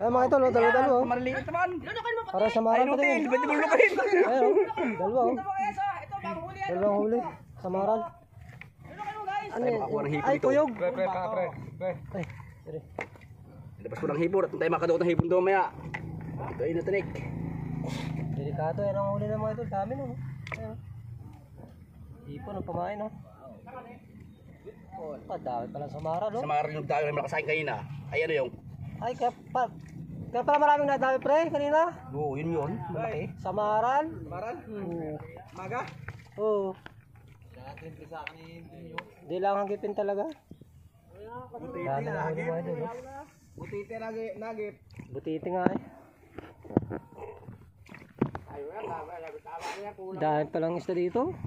Ay mga ito, dalawa. Maliliit naman. Para sa marang pa din. Pwede mo lupahin. Ayun, dalawa. Dalawang huli. Sa maral. Ano yun? Ay, kuyog. Pre. Ay, sorry. Labas ko ng hipon at tayo makadukot ng hipon doon maya. Ito ay natinik. Delikado, yan ang huli ng mga ito. Dami no. Ayun. Ipon ang pamain no. Dami pala sa maral no. Sa mga rin tayo na malakasahin kanina. Ay ano yung? Ay, kaya pala maraming nadami pre kanina. Oo, yun. Malaki. Sa maral. Maga? Oo. Di lang ang gipin talaga. Dami na huli mga ito no. Butite nagip. Butiti nga eh. Dahil palang isda dito.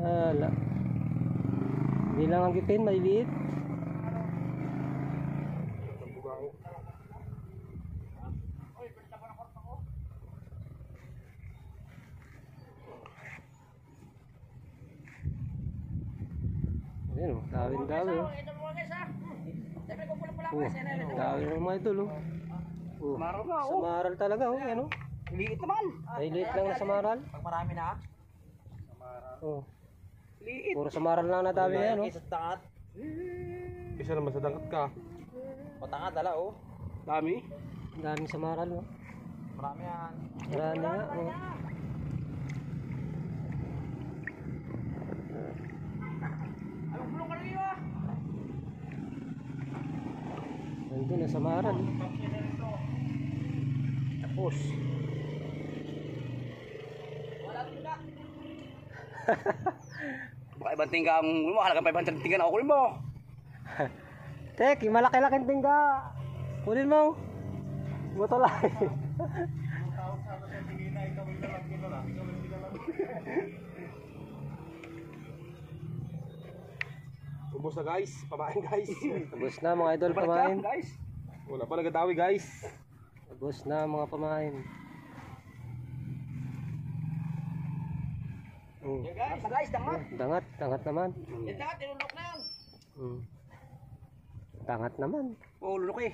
Ala. Hindi lang ang gipin, maliliit. Ayun, dami. Dami ng mga idol. Maral nga Sa maral talaga, ano? Liit naman. Ay, liit lang na sa maral. Pag marami na. Oh. Liit. Puro sa maral lang na dami yan, no? Isa tangat. Isa naman sa dagat ka. Patangat dala oh. Dami. Dami sa maral, no? Marami yan. Marami nga, oh. Nandun na sa maral. Tapos. Baka ibang tingga ang mahalagang 500 tingga na ako rin mo. Tek, yung malaki-laking tingga. Kunin mo. Buto lang. Ubos na guys, pamain guys. Ubus na mga idol pamain. Guys. Wala pa nagadawi guys. Ubus na mga pamain. Yan guys, dangat. Dangat naman. Yan dangat, tinulok na yan. Dangat naman. Oo, lulok eh.